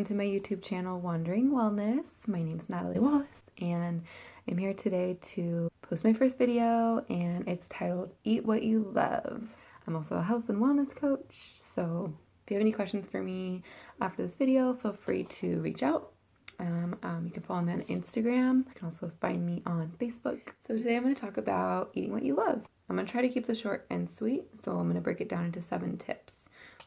welcome to my YouTube channel, Wandering Wellness. My name is Natalie Wallace, and I'm here today to post my first video, and it's titled, Eat What You Love. I'm also a health and wellness coach, so if you have any questions for me after this video, feel free to reach out. You can follow me on Instagram. You can also find me on Facebook. So today I'm going to talk about eating what you love. I'm going to try to keep this short and sweet, so I'm going to break it down into 7 tips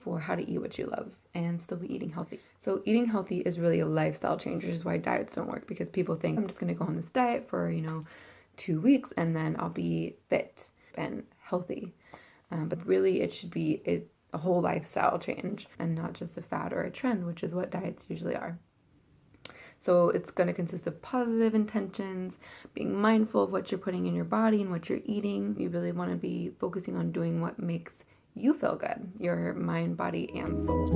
for how to eat what you love and still be eating healthy. So eating healthy is really a lifestyle change, which is why diets don't work, because people think I'm just going to go on this diet for 2 weeks and then I'll be fit and healthy. But really it should be a whole lifestyle change and not just a fad or a trend, which is what diets usually are. So it's going to consist of positive intentions, being mindful of what you're putting in your body and what you're eating. You really want to be focusing on doing what makes you feel good, your mind, body, and soul.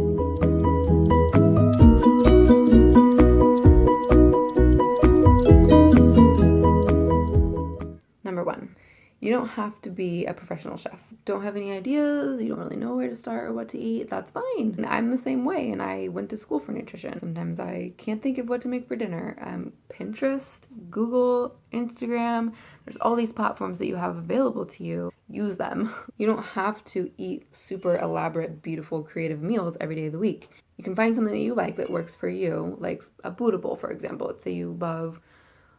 Number 1, you don't have to be a professional chef. Don't have any ideas, you don't really know where to start or what to eat, that's fine. And I'm the same way, and I went to school for nutrition. Sometimes I can't think of what to make for dinner. Pinterest, Google, Instagram, there's all these platforms that you have available to you. Use them. You don't have to eat super elaborate, beautiful, creative meals every day of the week. You can find something that you like that works for you, like a Buddha bowl, for example. Let's say you love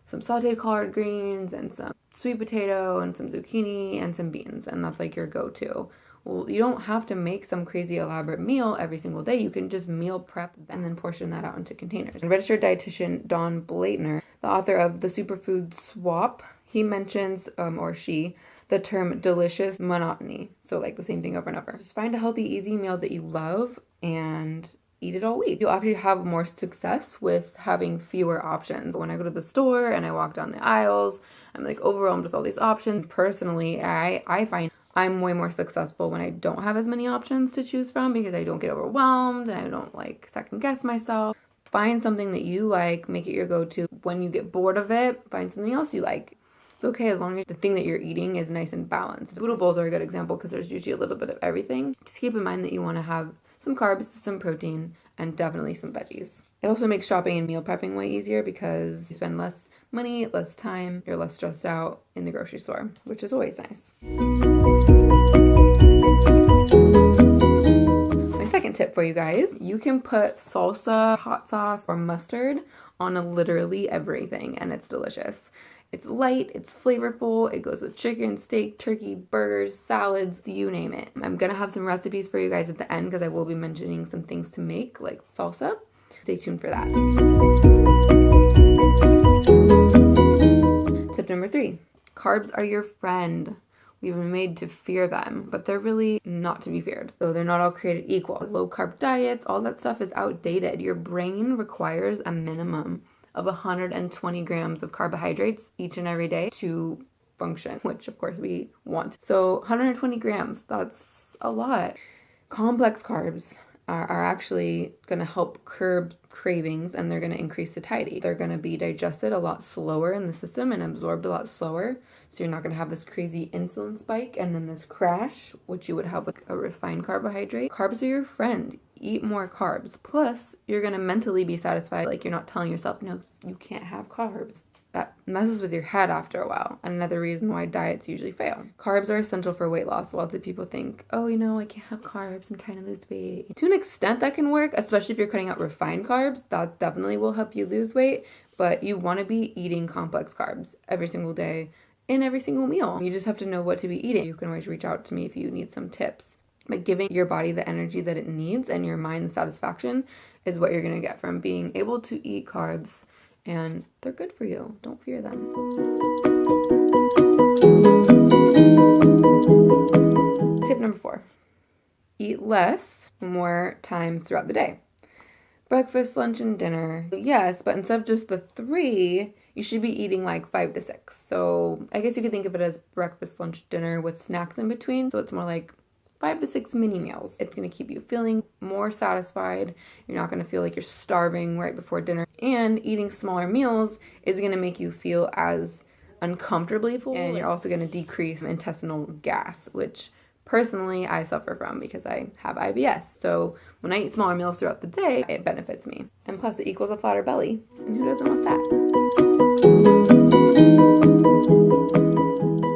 some sauteed collard greens and some sweet potato and some zucchini and some beans, and that's like your go-to. Well, you don't have to make some crazy elaborate meal every single day. You can just meal prep and then portion that out into containers. And registered dietitian Dawn Blaitner, the author of The Superfood Swap, he mentions, or she, the term delicious monotony. So like the same thing over and over. Just find a healthy, easy meal that you love and eat it all week. You'll actually have more success with having fewer options. When I go to the store and I walk down the aisles, I'm like overwhelmed with all these options. Personally, I find I'm way more successful when I don't have as many options to choose from, because I don't get overwhelmed and I don't like second guess myself. Find something that you like, make it your go-to. When you get bored of it, find something else you like. It's okay as long as the thing that you're eating is nice and balanced. Noodle bowls are a good example because there's usually a little bit of everything. Just keep in mind that you want to have some carbs, some protein, and definitely some veggies. It also makes shopping and meal prepping way easier because you spend less money, less time, you're less stressed out in the grocery store, which is always nice. My second tip for you guys, you can put salsa, hot sauce, or mustard on literally everything, and it's delicious. It's light, it's flavorful, it goes with chicken, steak, turkey, burgers, salads, you name it. I'm gonna have some recipes for you guys at the end because I will be mentioning some things to make, like salsa. Stay tuned for that. Tip number 3, carbs are your friend. We've been made to fear them, but they're really not to be feared. So they're not all created equal. Low carb diets, all that stuff is outdated. Your brain requires a minimum of 120 grams of carbohydrates each and every day to function, which of course we want. So 120 grams, that's a lot. Complex carbs are actually going to help curb cravings, and they're going to increase satiety. They're going to be digested a lot slower in the system and absorbed a lot slower. So you're not going to have this crazy insulin spike and then this crash, which you would have with a refined carbohydrate. Carbs are your friend. Eat more carbs. Plus, you're going to mentally be satisfied. Like, you're not telling yourself, no, you can't have carbs. That messes with your head after a while. Another reason why diets usually fail. Carbs are essential for weight loss. Lots of people think, oh, I can't have carbs, I'm trying to lose weight. To an extent that can work, especially if you're cutting out refined carbs. That definitely will help you lose weight. But you want to be eating complex carbs every single day in every single meal. You just have to know what to be eating. You can always reach out to me if you need some tips. But giving your body the energy that it needs and your mind the satisfaction is what you're going to get from being able to eat carbs, and they're good for you. Don't fear them. Tip number 4, eat less more times throughout the day. Breakfast, lunch, and dinner. Yes, but instead of just the 3, you should be eating like 5 to 6. So I guess you could think of it as breakfast, lunch, dinner with snacks in between. So it's more like 5 to 6 mini meals. It's going to keep you feeling more satisfied. You're not going to feel like you're starving right before dinner. And eating smaller meals is going to make you feel as uncomfortably full. And you're also going to decrease intestinal gas, which personally I suffer from because I have IBS. So when I eat smaller meals throughout the day, it benefits me. And plus it equals a flatter belly. And who doesn't want that?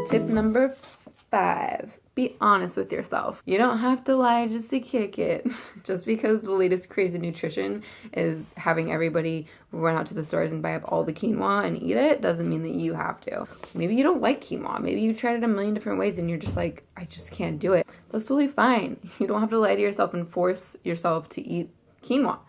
Tip number 5. Be honest with yourself. You don't have to lie just to kick it. Just because the latest craze in nutrition is having everybody run out to the stores and buy up all the quinoa and eat it doesn't mean that you have to. Maybe you don't like quinoa. Maybe you tried it a million different ways and you're just like, I just can't do it. That's totally fine. You don't have to lie to yourself and force yourself to eat quinoa.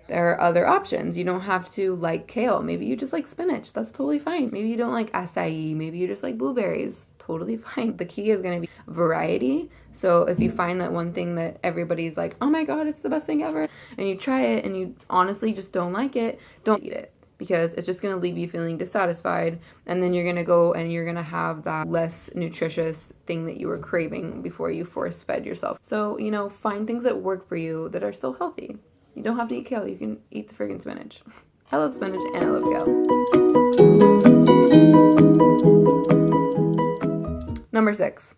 There are other options. You don't have to like kale. Maybe you just like spinach. That's totally fine. Maybe you don't like acai. Maybe you just like blueberries. Totally fine. The key is going to be variety. So if you find that one thing that everybody's like, oh my God, it's the best thing ever, and you try it and you honestly just don't like it, don't eat it. Because it's just going to leave you feeling dissatisfied. And then you're going to go and you're going to have that less nutritious thing that you were craving before you force fed yourself. So, find things that work for you that are still healthy. You don't have to eat kale. You can eat the friggin' spinach. I love spinach and I love kale. Number 6,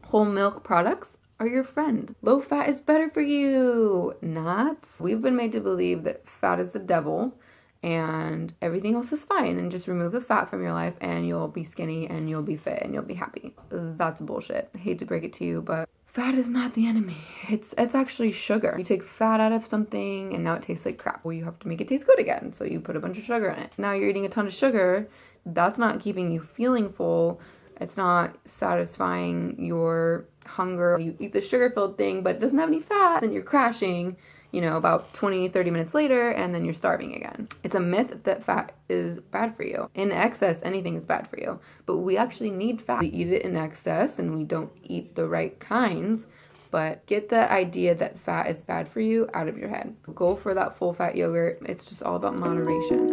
whole milk products are your friend. Low fat is better for you. Not. We've been made to believe that fat is the devil and everything else is fine, and just remove the fat from your life and you'll be skinny and you'll be fit and you'll be happy. That's bullshit. I hate to break it to you, but fat is not the enemy. It's actually sugar. You take fat out of something and now it tastes like crap. Well, you have to make it taste good again. So you put a bunch of sugar in it. Now you're eating a ton of sugar. That's not keeping you feeling full. It's not satisfying your hunger. You eat the sugar-filled thing, but it doesn't have any fat. Then you're crashing, about 20, 30 minutes later, and then you're starving again. It's a myth that fat is bad for you. In excess, anything is bad for you. But we actually need fat. We eat it in excess, and we don't eat the right kinds. But get the idea that fat is bad for you out of your head. Go for that full-fat yogurt. It's just all about moderation.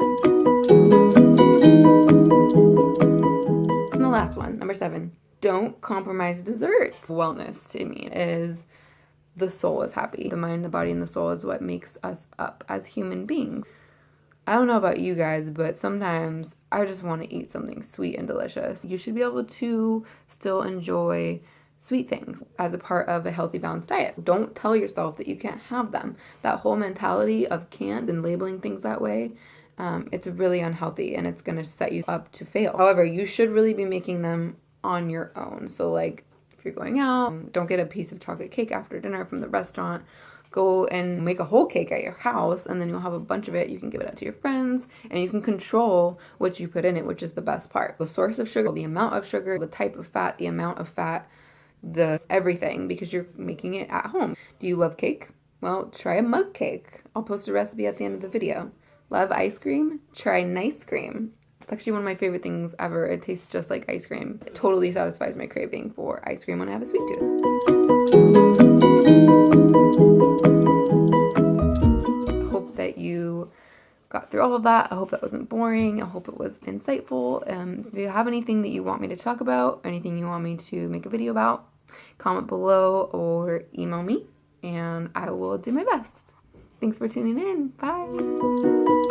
And the last one, number 7, don't compromise desserts. Wellness to me is the soul is happy. The mind, the body, and the soul is what makes us up as human beings. I don't know about you guys, but sometimes I just want to eat something sweet and delicious. You should be able to still enjoy sweet things as a part of a healthy, balanced diet. Don't tell yourself that you can't have them. That whole mentality of can't and labeling things that way, it's really unhealthy and it's going to set you up to fail. However, you should really be making them on your own. So like if you're going out, don't get a piece of chocolate cake after dinner from the restaurant. Go and make a whole cake at your house, and then you'll have a bunch of it. You can give it out to your friends, and you can control what you put in it, which is the best part. The source of sugar, the amount of sugar, the type of fat, the amount of fat, the everything, because you're making it at home. Do you love cake? Well, try a mug cake. I'll post a recipe at the end of the video. Love ice cream? Try nice cream. It's actually one of my favorite things ever. It tastes just like ice cream. It totally satisfies my craving for ice cream when I have a sweet tooth. I hope that you got through all of that. I hope that wasn't boring. I hope it was insightful. If you have anything that you want me to talk about, anything you want me to make a video about, comment below or email me, and I will do my best. Thanks for tuning in. Bye.